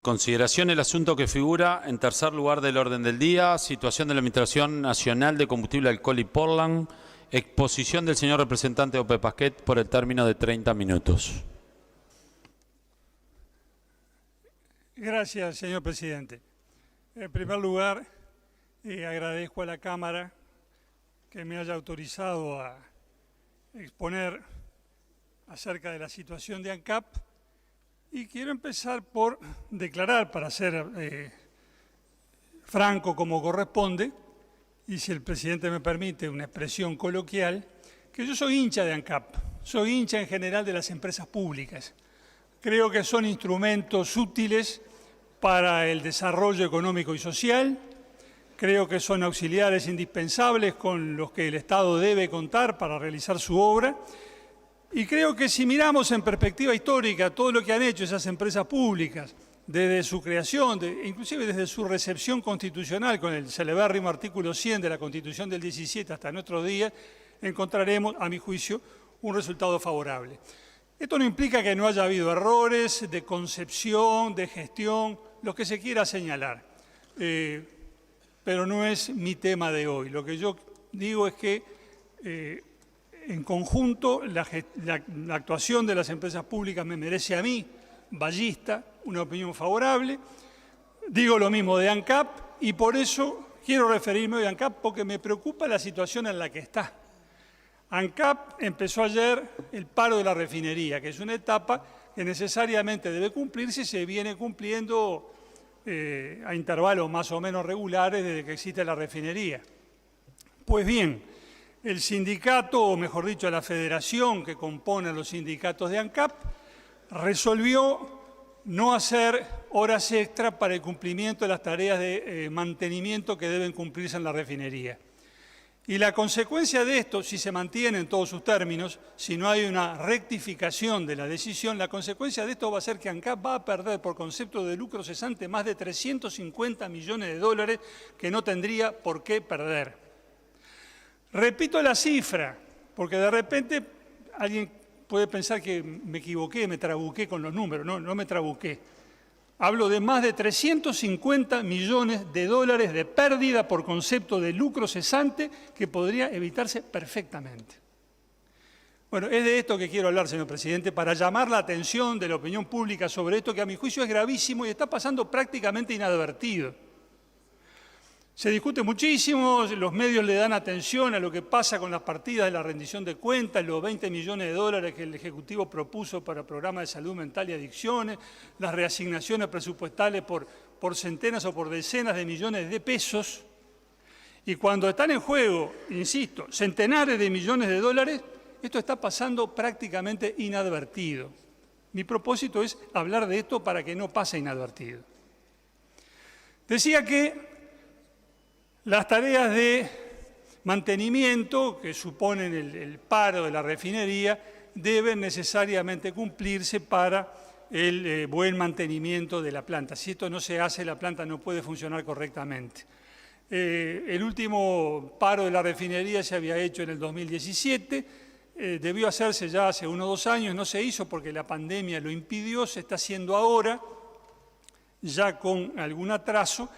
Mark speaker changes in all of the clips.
Speaker 1: Consideración el asunto que figura en tercer lugar del orden del día, situación de la Administración Nacional de Combustible, Alcohol y Portland, exposición del señor representante Ope Pasquet por el término de 30 minutos.
Speaker 2: Gracias, señor presidente. En primer lugar, agradezco a la Cámara que me haya autorizado a exponer acerca de la situación de ANCAP. Y quiero empezar por declarar, para ser franco como corresponde, y si el presidente me permite una expresión coloquial, que yo soy hincha de ANCAP, soy hincha en general de las empresas públicas. Creo que son instrumentos útiles para el desarrollo económico y social, creo que son auxiliares indispensables con los que el Estado debe contar para realizar su obra. Y creo que si miramos en perspectiva histórica todo lo que han hecho esas empresas públicas, desde su creación, inclusive desde su recepción constitucional con el celebérrimo artículo 100 de la Constitución del 17 hasta nuestros días, encontraremos, a mi juicio, un resultado favorable. Esto no implica que no haya habido errores de concepción, de gestión, lo que se quiera señalar, pero no es mi tema de hoy. Lo que yo digo es que en conjunto, la actuación de las empresas públicas me merece a mí, ballista, una opinión favorable. Digo lo mismo de ANCAP y por eso quiero referirme hoy a ANCAP porque me preocupa la situación en la que está. ANCAP empezó ayer el paro de la refinería, que es una etapa que necesariamente debe cumplirse y se viene cumpliendo a intervalos más o menos regulares desde que existe la refinería. Pues bien, el sindicato, o mejor dicho, la federación que compone los sindicatos de ANCAP, resolvió no hacer horas extras para el cumplimiento de las tareas de mantenimiento que deben cumplirse en la refinería. Y la consecuencia de esto, si se mantiene en todos sus términos, si no hay una rectificación de la decisión, la consecuencia de esto va a ser que ANCAP va a perder por concepto de lucro cesante más de 350 millones de dólares que no tendría por qué perder. Repito la cifra, porque de repente alguien puede pensar que me equivoqué, me trabuqué con los números. No me trabuqué. Hablo de más de 350 millones de dólares de pérdida por concepto de lucro cesante que podría evitarse perfectamente. Bueno, es de esto que quiero hablar, señor presidente, para llamar la atención de la opinión pública sobre esto que a mi juicio es gravísimo y está pasando prácticamente inadvertido. Se discute muchísimo, los medios le dan atención a lo que pasa con las partidas de la rendición de cuentas, los 20 millones de dólares que el Ejecutivo propuso para programas de salud mental y adicciones, las reasignaciones presupuestales por centenas o por decenas de millones de pesos. Y cuando están en juego, insisto, centenares de millones de dólares, esto está pasando prácticamente inadvertido. Mi propósito es hablar de esto para que no pase inadvertido. Decía que las tareas de mantenimiento que suponen el paro de la refinería deben necesariamente cumplirse para el buen mantenimiento de la planta. Si esto no se hace, la planta no puede funcionar correctamente. El último paro de la refinería se había hecho en el 2017, debió hacerse ya hace 1 o 2 años, no se hizo porque la pandemia lo impidió, se está haciendo ahora, ya con algún atraso.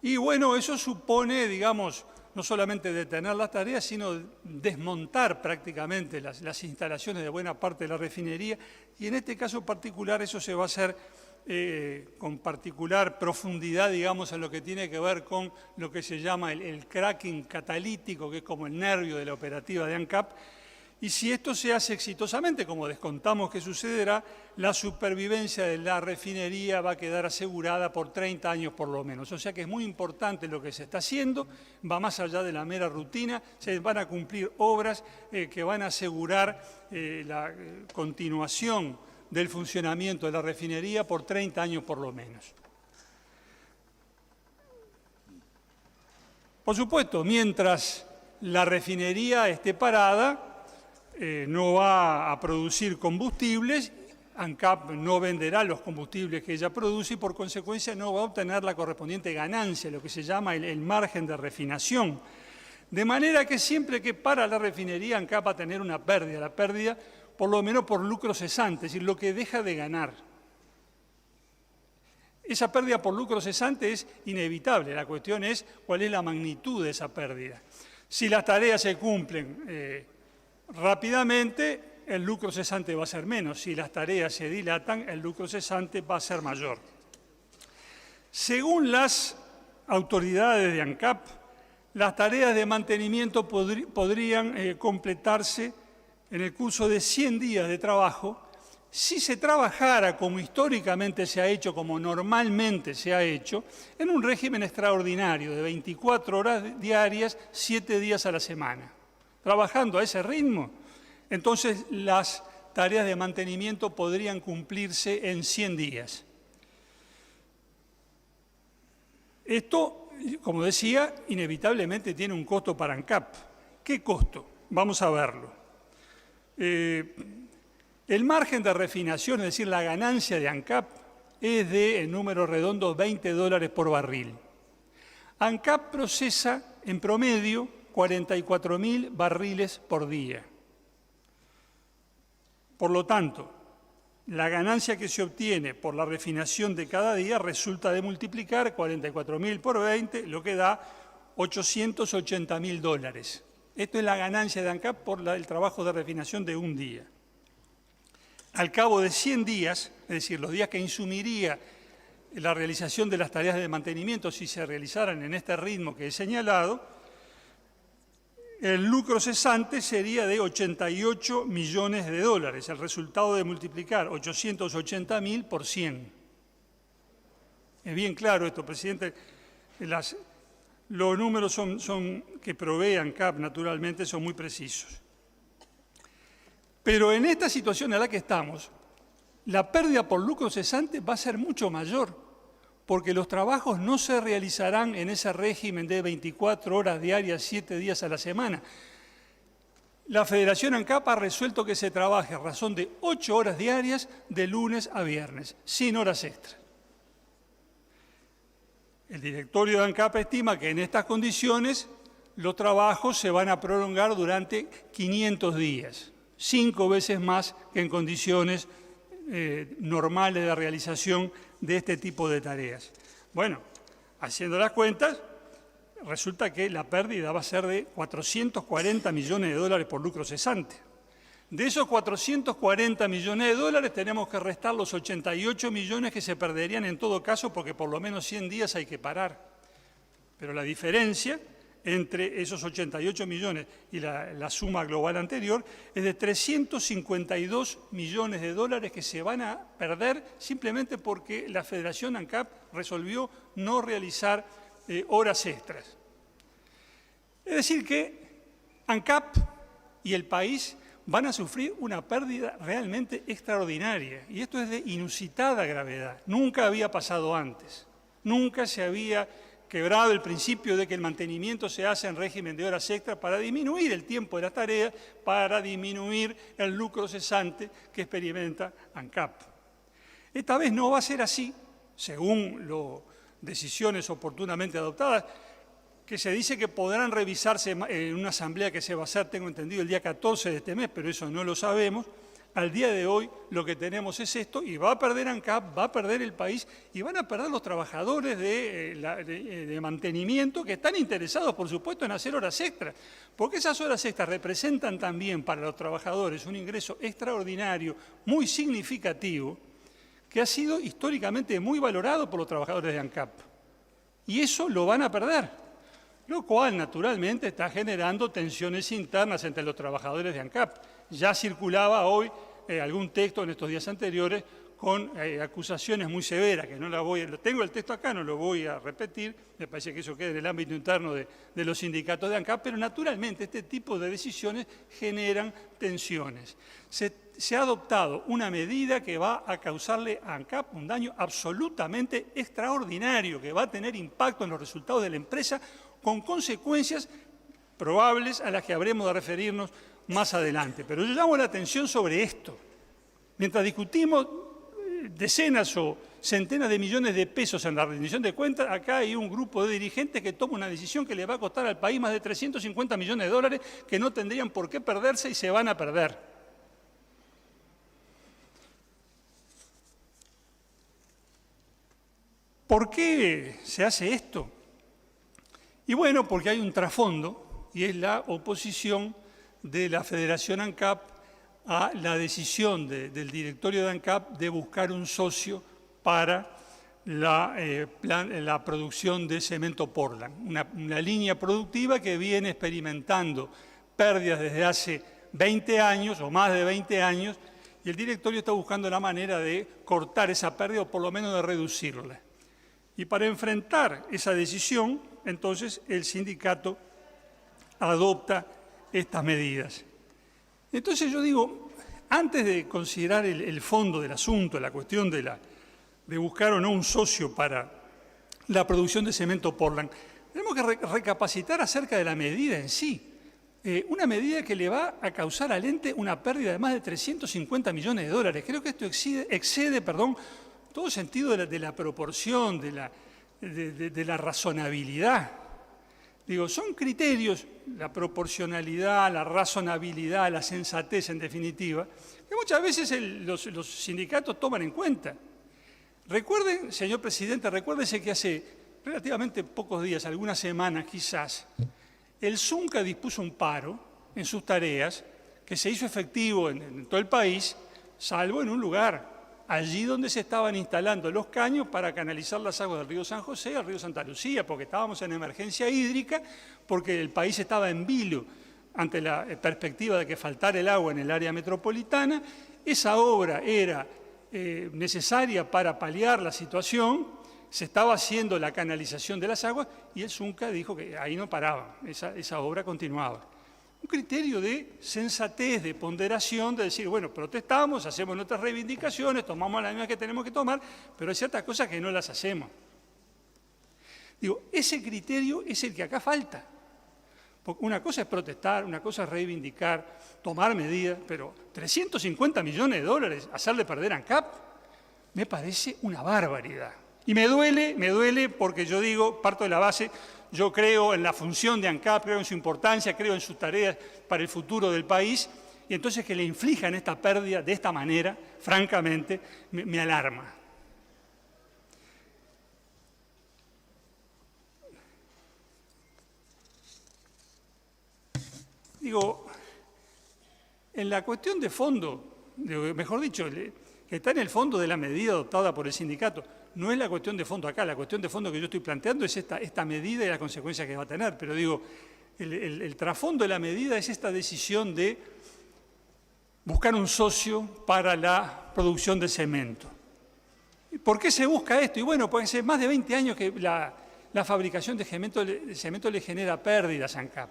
Speaker 2: Y bueno, eso supone, digamos, no solamente detener las tareas, sino desmontar prácticamente las instalaciones de buena parte de la refinería. Y en este caso particular eso se va a hacer con particular profundidad, digamos, en lo que tiene que ver con lo que se llama el cracking catalítico, que es como el nervio de la operativa de ANCAP. Y si esto se hace exitosamente, como descontamos que sucederá, la supervivencia de la refinería va a quedar asegurada por 30 años por lo menos. O sea que es muy importante lo que se está haciendo, va más allá de la mera rutina, se van a cumplir obras que van a asegurar la continuación del funcionamiento de la refinería por 30 años por lo menos. Por supuesto, mientras la refinería esté parada, no va a producir combustibles, ANCAP no venderá los combustibles que ella produce y por consecuencia no va a obtener la correspondiente ganancia, lo que se llama el margen de refinación. De manera que siempre que para la refinería ANCAP va a tener una pérdida, la pérdida por lo menos por lucro cesante, es decir, lo que deja de ganar. Esa pérdida por lucro cesante es inevitable. La cuestión es cuál es la magnitud de esa pérdida. Si las tareas se cumplen rápidamente, el lucro cesante va a ser menos. Si las tareas se dilatan, el lucro cesante va a ser mayor. Según las autoridades de ANCAP, las tareas de mantenimiento podrían completarse en el curso de 100 días de trabajo si se trabajara como históricamente se ha hecho, como normalmente se ha hecho, en un régimen extraordinario de 24 horas diarias, 7 días a la semana. Trabajando a ese ritmo, entonces las tareas de mantenimiento podrían cumplirse en 100 días. Esto, como decía, inevitablemente tiene un costo para ANCAP. ¿Qué costo? Vamos a verlo. El margen de refinación, es decir, la ganancia de ANCAP, es de, en números redondos, $20 por barril. ANCAP procesa, en promedio, 44.000 barriles por día. Por lo tanto, la ganancia que se obtiene por la refinación de cada día resulta de multiplicar 44.000 por 20, lo que da $880.000. Esto es la ganancia de ANCAP por el trabajo de refinación de un día. Al cabo de 100 días, es decir, los días que insumiría la realización de las tareas de mantenimiento si se realizaran en este ritmo que he señalado, el lucro cesante sería de $88 millones. El resultado de multiplicar 880.000 por 100. Es bien claro esto, presidente. Los números que provee ANCAP, naturalmente, son muy precisos. Pero en esta situación en la que estamos, la pérdida por lucro cesante va a ser mucho mayor, porque los trabajos no se realizarán en ese régimen de 24 horas diarias, 7 días a la semana. La Federación ANCAP ha resuelto que se trabaje a razón de 8 horas diarias de lunes a viernes, sin horas extras. El directorio de ANCAP estima que en estas condiciones los trabajos se van a prolongar durante 500 días. 5 veces más que en condiciones normales de realización de este tipo de tareas. Bueno, haciendo las cuentas, resulta que la pérdida va a ser de $440 millones por lucro cesante. De esos $440 millones tenemos que restar los 88 millones que se perderían en todo caso porque por lo menos 100 días hay que parar. Pero la diferencia entre esos 88 millones y la suma global anterior es de $352 millones que se van a perder simplemente porque la Federación ANCAP resolvió no realizar horas extras. Es decir que ANCAP y el país van a sufrir una pérdida realmente extraordinaria y esto es de inusitada gravedad. Nunca había pasado antes, nunca se había quebrado el principio de que el mantenimiento se hace en régimen de horas extras para disminuir el tiempo de las tareas, para disminuir el lucro cesante que experimenta ANCAP. Esta vez no va a ser así, según las decisiones oportunamente adoptadas, que se dice que podrán revisarse en una asamblea que se va a hacer, tengo entendido, el día 14 de este mes, pero eso no lo sabemos. Al día de hoy lo que tenemos es esto y va a perder ANCAP, va a perder el país y van a perder los trabajadores de mantenimiento que están interesados, por supuesto, en hacer horas extras, porque esas horas extras representan también para los trabajadores un ingreso extraordinario, muy significativo, que ha sido históricamente muy valorado por los trabajadores de ANCAP. Y eso lo van a perder, lo cual naturalmente está generando tensiones internas entre los trabajadores de ANCAP. Ya circulaba hoy algún texto en estos días anteriores con acusaciones muy severas, que no la voy a... Tengo el texto acá, no lo voy a repetir, me parece que eso queda en el ámbito interno de los sindicatos de ANCAP, pero naturalmente este tipo de decisiones generan tensiones. Se ha adoptado una medida que va a causarle a ANCAP un daño absolutamente extraordinario, que va a tener impacto en los resultados de la empresa, con consecuencias probables a las que habremos de referirnos más adelante. Pero yo llamo la atención sobre esto. Mientras discutimos decenas o centenas de millones de pesos en la rendición de cuentas, acá hay un grupo de dirigentes que toma una decisión que le va a costar al país más de $350 millones que no tendrían por qué perderse y se van a perder. ¿Por qué se hace esto? Y bueno, porque hay un trasfondo, y es la oposición de la Federación ANCAP a la decisión del directorio de ANCAP de buscar un socio para la producción de cemento Portland, una línea productiva que viene experimentando pérdidas desde hace 20 años o más de 20 años, y el directorio está buscando la manera de cortar esa pérdida o por lo menos de reducirla. Y para enfrentar esa decisión, entonces el sindicato adopta estas medidas. Entonces yo digo, antes de considerar el fondo del asunto, la cuestión de buscar o no un socio para la producción de cemento Portland, tenemos que recapacitar acerca de la medida en sí. Una medida que le va a causar al ente una pérdida de más de 350 millones de dólares. Creo que esto excede todo sentido de la proporción, de la razonabilidad. Digo, son criterios, la proporcionalidad, la razonabilidad, la sensatez en definitiva, que muchas veces los sindicatos toman en cuenta. Recuerden, señor presidente, recuérdese que hace relativamente pocos días, algunas semanas quizás, el ZUNCA dispuso un paro en sus tareas que se hizo efectivo en todo el país, salvo en un lugar, allí donde se estaban instalando los caños para canalizar las aguas del río San José al río Santa Lucía, porque estábamos en emergencia hídrica, porque el país estaba en vilo ante la perspectiva de que faltara el agua en el área metropolitana. Esa obra era necesaria para paliar la situación, se estaba haciendo la canalización de las aguas y el ZUNCA dijo que ahí no paraba, esa obra continuaba. Un criterio de sensatez, de ponderación, de decir, bueno, protestamos, hacemos nuestras reivindicaciones, tomamos las mismas que tenemos que tomar, pero hay ciertas cosas que no las hacemos. Digo, ese criterio es el que acá falta. Porque una cosa es protestar, una cosa es reivindicar, tomar medidas, pero 350 millones de dólares, hacerle perder a ANCAP, me parece una barbaridad. Y me duele porque yo digo, parto de la base, yo creo en la función de ANCAP, creo en su importancia, creo en sus tareas para el futuro del país, y entonces que le inflijan esta pérdida de esta manera, francamente, me alarma. Digo, en la cuestión de fondo, mejor dicho, que está en el fondo de la medida adoptada por el sindicato, no es la cuestión de fondo acá, la cuestión de fondo que yo estoy planteando es esta medida y las consecuencias que va a tener, pero digo, el trasfondo de la medida es esta decisión de buscar un socio para la producción de cemento. ¿Por qué se busca esto? Y bueno, pues hace más de 20 años que la fabricación de cemento le genera pérdidas a ANCAP.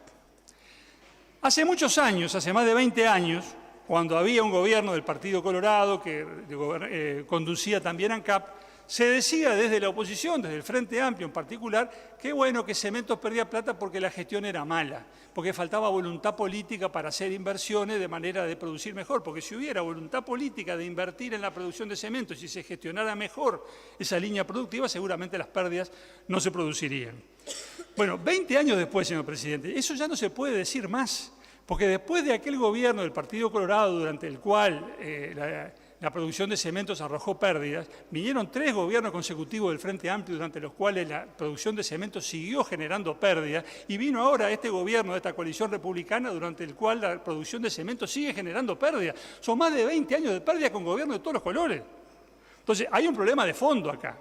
Speaker 2: Hace muchos años, hace más de 20 años, cuando había un gobierno del Partido Colorado que conducía también ANCAP, se decía desde la oposición, desde el Frente Amplio en particular, que bueno, que Cementos perdía plata porque la gestión era mala, porque faltaba voluntad política para hacer inversiones de manera de producir mejor, porque si hubiera voluntad política de invertir en la producción de cementos y si se gestionara mejor esa línea productiva, seguramente las pérdidas no se producirían. Bueno, 20 años después, señor presidente, eso ya no se puede decir más, porque después de aquel gobierno del Partido Colorado durante el cual la producción de cementos arrojó pérdidas, vinieron 3 gobiernos consecutivos del Frente Amplio durante los cuales la producción de cementos siguió generando pérdidas y vino ahora este gobierno de esta coalición republicana durante el cual la producción de cementos sigue generando pérdidas. Son más de 20 años de pérdida con gobiernos de todos los colores. Entonces, hay un problema de fondo acá.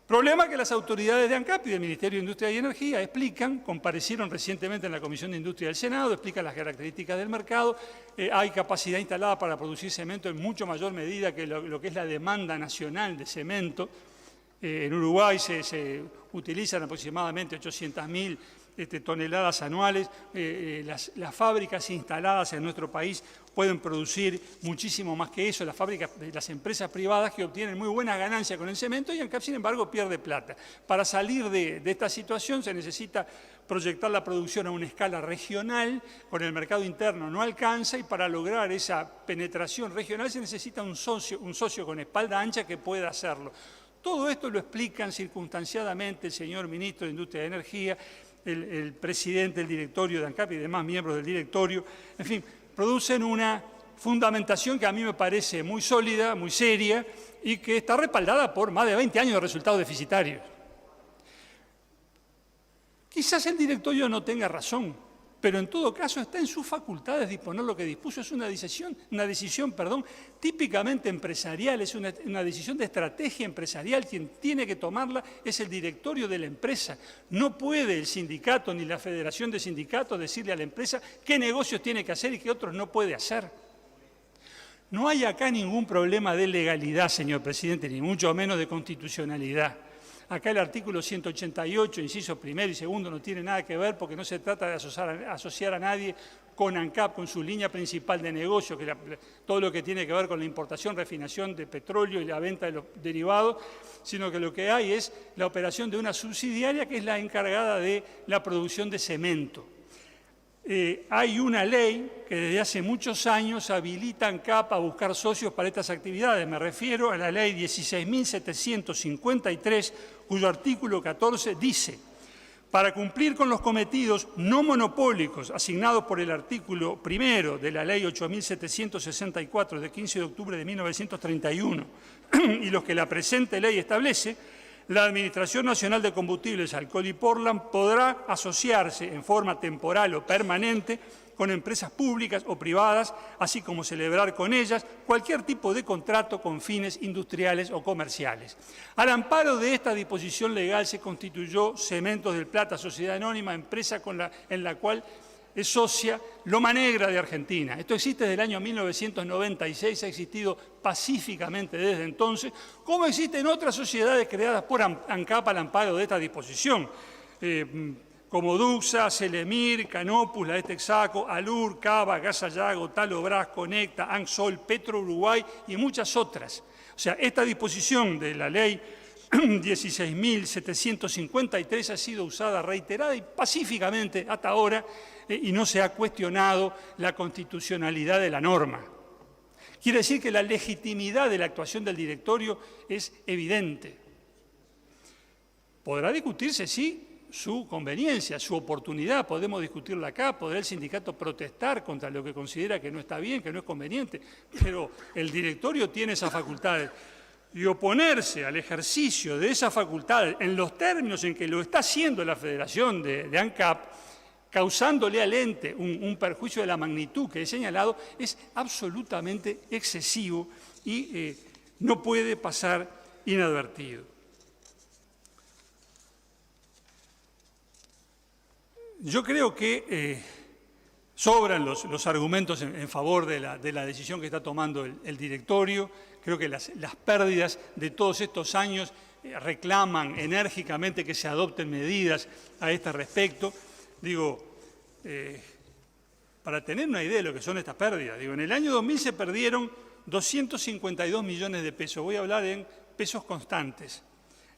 Speaker 2: Problema que las autoridades de ANCAP y del Ministerio de Industria y Energía explican, comparecieron recientemente en la Comisión de Industria del Senado, explican las características del mercado, hay capacidad instalada para producir cemento en mucho mayor medida que lo que es la demanda nacional de cemento. En Uruguay se utilizan aproximadamente 800.000 toneladas anuales. Las fábricas instaladas en nuestro país pueden producir muchísimo más que eso. Las empresas privadas que obtienen muy buenas ganancias con el cemento y ANCAP, sin embargo, pierde plata. Para salir de esta situación se necesita proyectar la producción a una escala regional, con el mercado interno no alcanza, y para lograr esa penetración regional se necesita un socio con espalda ancha que pueda hacerlo. Todo esto lo explican circunstanciadamente el señor ministro de Industria y Energía, el presidente del directorio de ANCAP y demás miembros del directorio. En fin, producen una fundamentación que a mí me parece muy sólida, muy seria, y que está respaldada por más de 20 años de resultados deficitarios. Quizás el directorio no tenga razón, pero en todo caso está en sus facultades disponer lo que dispuso. Es una decisión típicamente empresarial, es una decisión de estrategia empresarial. Quien tiene que tomarla es el directorio de la empresa. No puede el sindicato ni la federación de sindicatos decirle a la empresa qué negocios tiene que hacer y qué otros no puede hacer. No hay acá ningún problema de legalidad, señor presidente, ni mucho menos de constitucionalidad. Acá el artículo 188, incisos primero y segundo, no tiene nada que ver porque no se trata de asociar a nadie con ANCAP, con su línea principal de negocio, que todo lo que tiene que ver con la importación, refinación de petróleo y la venta de los derivados, sino que lo que hay es la operación de una subsidiaria que es la encargada de la producción de cemento. Hay una ley que desde hace muchos años habilita a ANCAP a buscar socios para estas actividades. Me refiero a la ley 16.753, cuyo artículo 14 dice: para cumplir con los cometidos no monopólicos asignados por el artículo primero de la ley 8.764 de 15 de octubre de 1931 y los que la presente ley establece, la Administración Nacional de Combustibles, Alcohol y Portland podrá asociarse en forma temporal o permanente con empresas públicas o privadas, así como celebrar con ellas cualquier tipo de contrato con fines industriales o comerciales. Al amparo de esta disposición legal se constituyó Cementos del Plata, sociedad anónima, empresa en la cual es socia Loma Negra de Argentina. Esto existe desde el año 1996, ha existido pacíficamente desde entonces, como existen otras sociedades creadas por ANCAP al amparo de esta disposición, como Duxa, Celemir, Canopus, la de Texaco, Alur, Cava, Gasallago, Talobras, Conecta, Ansol, Petro Uruguay y muchas otras. O sea, esta disposición de la ley 16.753 ha sido usada reiterada y pacíficamente hasta ahora y no se ha cuestionado la constitucionalidad de la norma. Quiere decir que la legitimidad de la actuación del directorio es evidente. Podrá discutirse, sí, su conveniencia, su oportunidad, podemos discutirla acá, podrá el sindicato protestar contra lo que considera que no está bien, que no es conveniente, pero el directorio tiene esas facultades. Y oponerse al ejercicio de esas facultades en los términos en que lo está haciendo la Federación de ANCAP, causándole al ente un perjuicio de la magnitud que he señalado, es absolutamente excesivo y no puede pasar inadvertido. Yo creo que sobran los argumentos en favor de la decisión que está tomando el directorio. Creo que las pérdidas de todos estos años reclaman enérgicamente que se adopten medidas a este respecto. Digo, para tener una idea de lo que son estas pérdidas, digo, en el año 2000 se perdieron 252 millones de pesos. Voy a hablar en pesos constantes.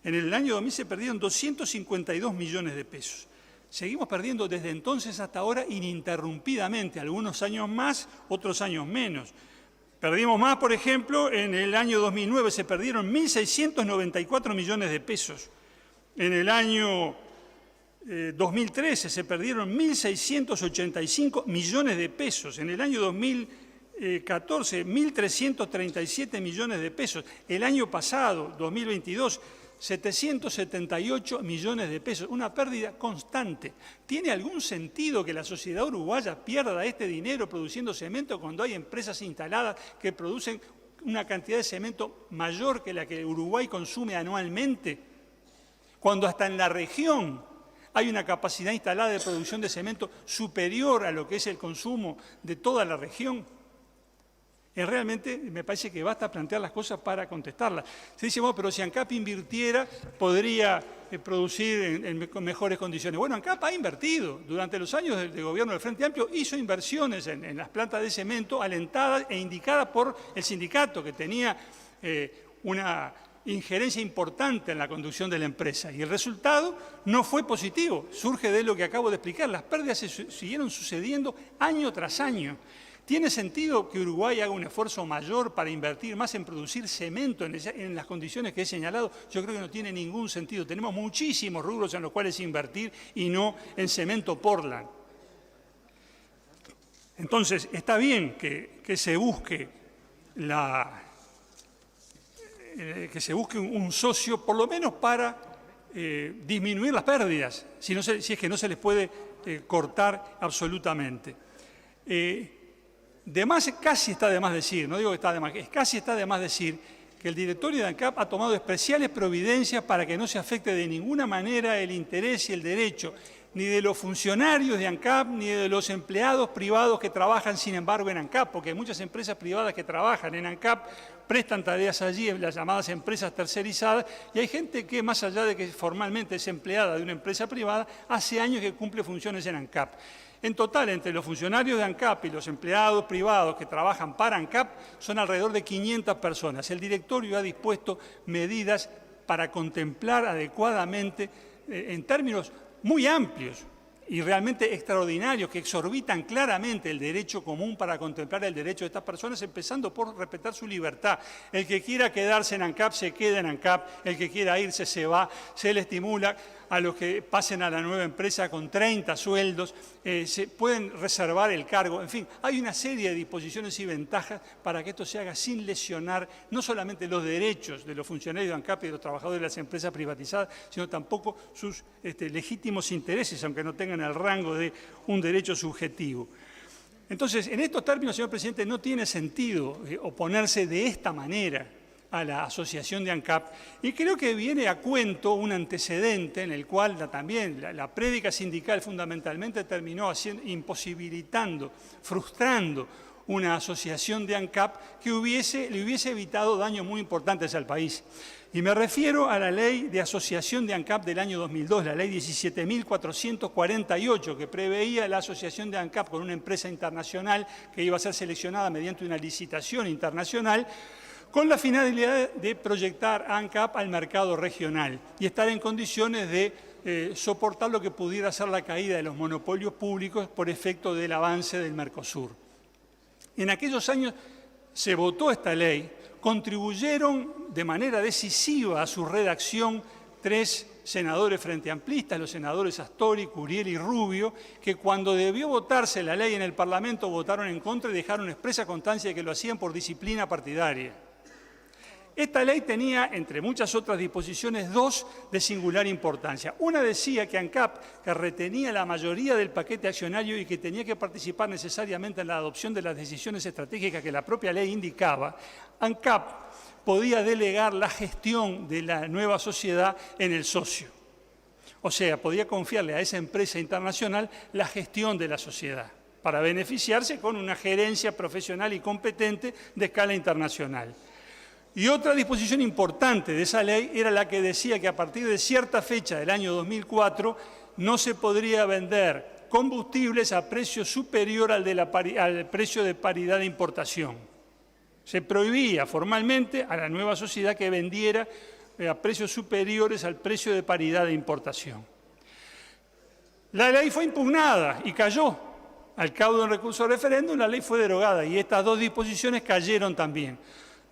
Speaker 2: En el año 2000 se perdieron 252 millones de pesos. Seguimos perdiendo desde entonces hasta ahora ininterrumpidamente, algunos años más, otros años menos. Perdimos más, por ejemplo, en el año 2009 se perdieron 1.694 millones de pesos. En el año 2013 se perdieron 1.685 millones de pesos. En el año 2014, 1.337 millones de pesos. El año pasado, 2022, 778 millones de pesos, una pérdida constante. ¿Tiene algún sentido que la sociedad uruguaya pierda este dinero produciendo cemento cuando hay empresas instaladas que producen una cantidad de cemento mayor que la que Uruguay consume anualmente? Cuando hasta en la región hay una capacidad instalada de producción de cemento superior a lo que es el consumo de toda la región. Realmente me parece que basta plantear las cosas para contestarlas. Se dice, bueno, pero si ANCAP invirtiera, podría producir en mejores condiciones. Bueno, ANCAP ha invertido. Durante los años del gobierno del Frente Amplio hizo inversiones en las plantas de cemento alentadas e indicadas por el sindicato, que tenía una injerencia importante en la conducción de la empresa. Y el resultado no fue positivo. Surge de lo que acabo de explicar. Las pérdidas se siguieron sucediendo año tras año. ¿Tiene sentido que Uruguay haga un esfuerzo mayor para invertir más en producir cemento en las condiciones que he señalado? Yo creo que no tiene ningún sentido. Tenemos muchísimos rubros en los cuales invertir y no en cemento Portland. Entonces, está bien que se busque un socio, por lo menos para disminuir las pérdidas, si es que no se les puede cortar absolutamente. Casi está de más decir, no digo que está de más, casi está de más decir que el directorio de ANCAP ha tomado especiales providencias para que no se afecte de ninguna manera el interés y el derecho ni de los funcionarios de ANCAP, ni de los empleados privados que trabajan, sin embargo, en ANCAP, porque hay muchas empresas privadas que trabajan en ANCAP, prestan tareas allí, en las llamadas empresas tercerizadas, y hay gente que, más allá de que formalmente es empleada de una empresa privada, hace años que cumple funciones en ANCAP. En total, entre los funcionarios de ANCAP y los empleados privados que trabajan para ANCAP, son alrededor de 500 personas. El directorio ha dispuesto medidas para contemplar adecuadamente, en términos muy amplios y realmente extraordinarios, que exorbitan claramente el derecho común para contemplar el derecho de estas personas, empezando por respetar su libertad. El que quiera quedarse en ANCAP se queda en ANCAP, el que quiera irse se va, se le estimula a los que pasen a la nueva empresa con 30 sueldos, se pueden reservar el cargo, en fin, hay una serie de disposiciones y ventajas para que esto se haga sin lesionar no solamente los derechos de los funcionarios de ANCAP y de los trabajadores de las empresas privatizadas, sino tampoco sus legítimos intereses, aunque no tengan el rango de un derecho subjetivo. Entonces, en estos términos, señor presidente, no tiene sentido oponerse de esta manera a la asociación de ANCAP, y creo que viene a cuento un antecedente en el cual también la prédica sindical fundamentalmente terminó imposibilitando, frustrando una asociación de ANCAP que le hubiese evitado daños muy importantes al país. Y me refiero a la ley de asociación de ANCAP del año 2002, la ley 17.448, que preveía la asociación de ANCAP con una empresa internacional que iba a ser seleccionada mediante una licitación internacional, con la finalidad de proyectar a ANCAP al mercado regional y estar en condiciones de soportar lo que pudiera ser la caída de los monopolios públicos por efecto del avance del Mercosur. En aquellos años se votó esta ley, contribuyeron de manera decisiva a su redacción 3 senadores frente amplistas, los senadores Astori, Curiel y Rubio, que cuando debió votarse la ley en el Parlamento votaron en contra y dejaron expresa constancia de que lo hacían por disciplina partidaria. Esta ley tenía, entre muchas otras disposiciones, 2 de singular importancia. Una decía que ANCAP, que retenía la mayoría del paquete accionario y que tenía que participar necesariamente en la adopción de las decisiones estratégicas que la propia ley indicaba, ANCAP podía delegar la gestión de la nueva sociedad en el socio. O sea, podía confiarle a esa empresa internacional la gestión de la sociedad para beneficiarse con una gerencia profesional y competente de escala internacional. Y otra disposición importante de esa ley era la que decía que a partir de cierta fecha del año 2004 no se podría vender combustibles a precio superior al precio de paridad de importación. Se prohibía formalmente a la nueva sociedad que vendiera a precios superiores al precio de paridad de importación. La ley fue impugnada y cayó. Al cabo de un recurso de referéndum, la ley fue derogada y estas 2 disposiciones cayeron también.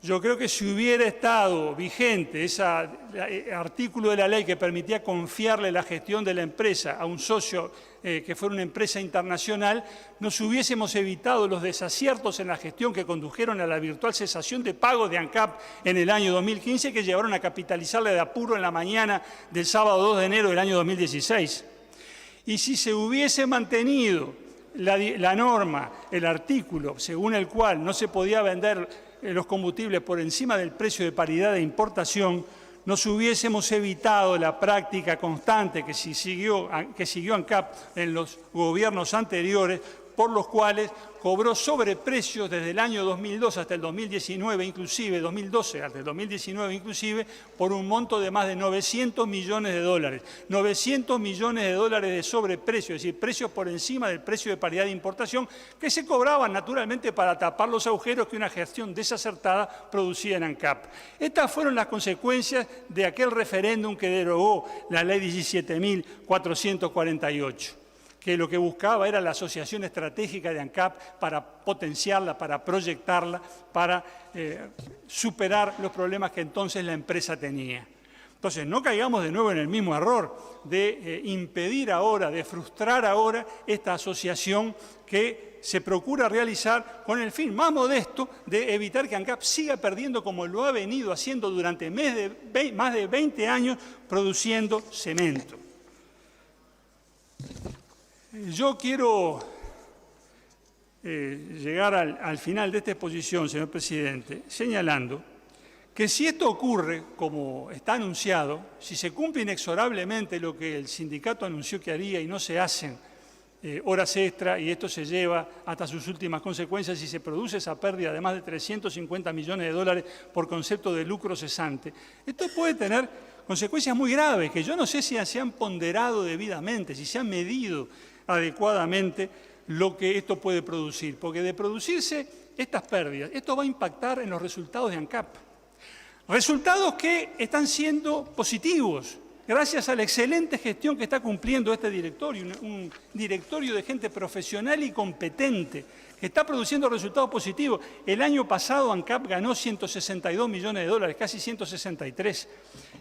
Speaker 2: Yo creo que si hubiera estado vigente ese artículo de la ley que permitía confiarle la gestión de la empresa a un socio que fuera una empresa internacional, nos hubiésemos evitado los desaciertos en la gestión que condujeron a la virtual cesación de pagos de ANCAP en el año 2015, que llevaron a capitalizarle de apuro en la mañana del sábado 2 de enero del año 2016. Y si se hubiese mantenido la norma, el artículo, según el cual no se podía vender los combustibles por encima del precio de paridad de importación, nos hubiésemos evitado la práctica constante que siguió ANCAP en los gobiernos anteriores, por los cuales cobró sobreprecios desde el año 2002 hasta el 2019, inclusive 2012 hasta el 2019 inclusive, por un monto de más de 900 millones de dólares. 900 millones de dólares de sobreprecio, es decir, precios por encima del precio de paridad de importación, que se cobraban naturalmente para tapar los agujeros que una gestión desacertada producía en ANCAP. Estas fueron las consecuencias de aquel referéndum que derogó la ley 17.448. Que lo que buscaba era la asociación estratégica de ANCAP para potenciarla, para proyectarla, para superar los problemas que entonces la empresa tenía. Entonces, no caigamos de nuevo en el mismo error de impedir ahora, de frustrar ahora esta asociación que se procura realizar con el fin más modesto de evitar que ANCAP siga perdiendo como lo ha venido haciendo durante más de 20 años produciendo cemento. Yo quiero llegar al final de esta exposición, señor presidente, señalando que si esto ocurre como está anunciado, si se cumple inexorablemente lo que el sindicato anunció que haría y no se hacen horas extra y esto se lleva hasta sus últimas consecuencias y se produce esa pérdida de más de 350 millones de dólares por concepto de lucro cesante, esto puede tener consecuencias muy graves que yo no sé si se han ponderado debidamente, si se han medido adecuadamente lo que esto puede producir, porque de producirse estas pérdidas, esto va a impactar en los resultados de ANCAP. Resultados que están siendo positivos gracias a la excelente gestión que está cumpliendo este directorio, un directorio de gente profesional y competente que está produciendo resultados positivos. El año pasado ANCAP ganó 162 millones de dólares, casi 163,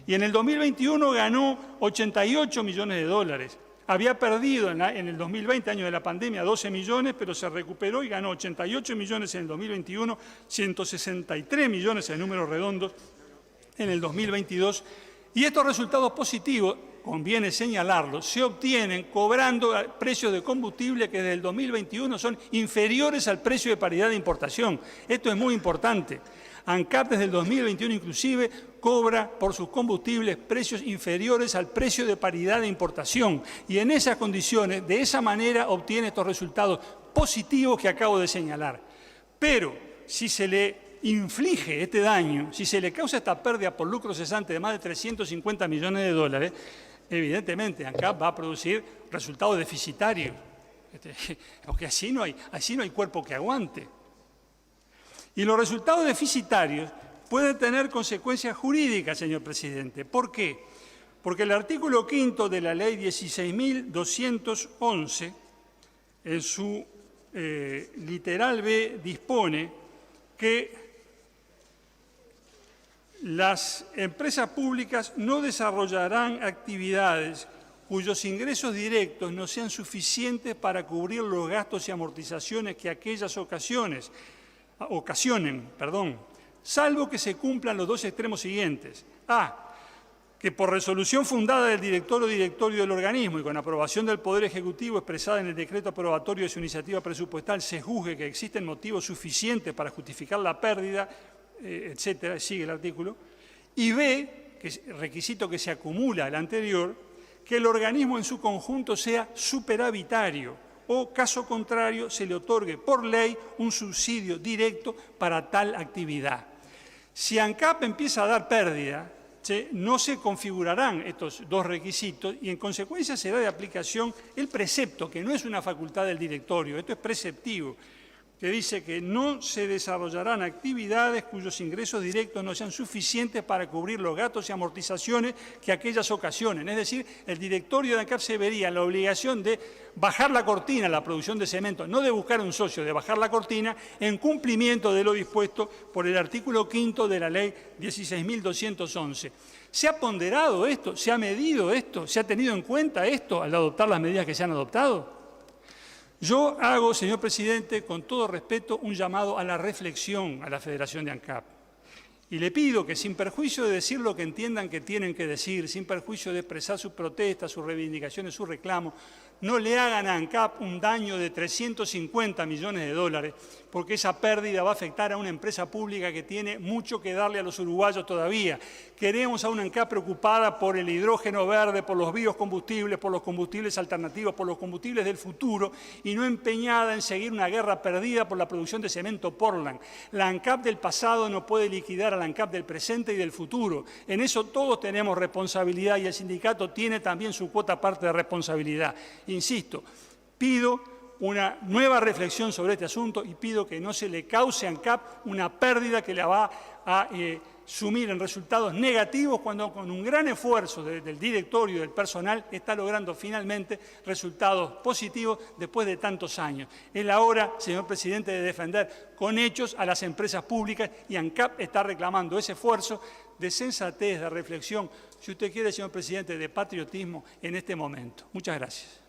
Speaker 2: y en el 2021 ganó 88 millones de dólares. Había perdido en el 2020, año de la pandemia, 12 millones, pero se recuperó y ganó 88 millones en el 2021, 163 millones en números redondos en el 2022. Y estos resultados positivos, conviene señalarlos, se obtienen cobrando precios de combustible que desde el 2021 son inferiores al precio de paridad de importación. Esto es muy importante. ANCAP desde el 2021 inclusive cobra por sus combustibles precios inferiores al precio de paridad de importación y en esas condiciones, de esa manera, obtiene estos resultados positivos que acabo de señalar. Pero si se le inflige este daño, si se le causa esta pérdida por lucro cesante de más de 350 millones de dólares, evidentemente ANCAP va a producir resultados deficitarios, porque así no hay cuerpo que aguante. Y los resultados deficitarios pueden tener consecuencias jurídicas, señor presidente. ¿Por qué? Porque el artículo 5 de la Ley 16.211, en su literal B, dispone que las empresas públicas no desarrollarán actividades cuyos ingresos directos no sean suficientes para cubrir los gastos y amortizaciones que aquellas ocasionen, salvo que se cumplan los dos extremos siguientes. A, que por resolución fundada del director o directorio del organismo y con aprobación del Poder Ejecutivo expresada en el decreto aprobatorio de su iniciativa presupuestal se juzgue que existen motivos suficientes para justificar la pérdida, etcétera, sigue el artículo. Y B, que es requisito que se acumula al anterior, que el organismo en su conjunto sea superavitario o, caso contrario, se le otorgue por ley un subsidio directo para tal actividad. Si ANCAP empieza a dar pérdida, no se configurarán estos dos requisitos y, en consecuencia, será de aplicación el precepto, que no es una facultad del directorio, esto es preceptivo, que dice que no se desarrollarán actividades cuyos ingresos directos no sean suficientes para cubrir los gastos y amortizaciones que aquellas ocasionen. Es decir, el directorio de ANCAP se vería en la obligación de bajar la cortina a la producción de cemento, no de buscar un socio, de bajar la cortina en cumplimiento de lo dispuesto por el artículo 5 de la Ley 16.211. ¿Se ha ponderado esto? ¿Se ha medido esto? ¿Se ha tenido en cuenta esto al adoptar las medidas que se han adoptado? Yo hago, señor presidente, con todo respeto, un llamado a la reflexión a la Federación de ANCAP. Y le pido que, sin perjuicio de decir lo que entiendan que tienen que decir, sin perjuicio de expresar sus protestas, sus reivindicaciones, sus reclamos, no le hagan a ANCAP un daño de 350 millones de dólares, porque esa pérdida va a afectar a una empresa pública que tiene mucho que darle a los uruguayos todavía. Queremos a una ANCAP preocupada por el hidrógeno verde, por los biocombustibles, por los combustibles alternativos, por los combustibles del futuro, y no empeñada en seguir una guerra perdida por la producción de cemento Portland. La ANCAP del pasado no puede liquidar a la ANCAP del presente y del futuro. En eso todos tenemos responsabilidad y el sindicato tiene también su cuota parte de responsabilidad. Insisto, pido una nueva reflexión sobre este asunto y pido que no se le cause a ANCAP una pérdida que la va a sumir en resultados negativos cuando con un gran esfuerzo del directorio y del personal está logrando finalmente resultados positivos después de tantos años. Es la hora, señor presidente, de defender con hechos a las empresas públicas y ANCAP está reclamando ese esfuerzo de sensatez, de reflexión, si usted quiere, señor presidente, de patriotismo en este momento. Muchas gracias.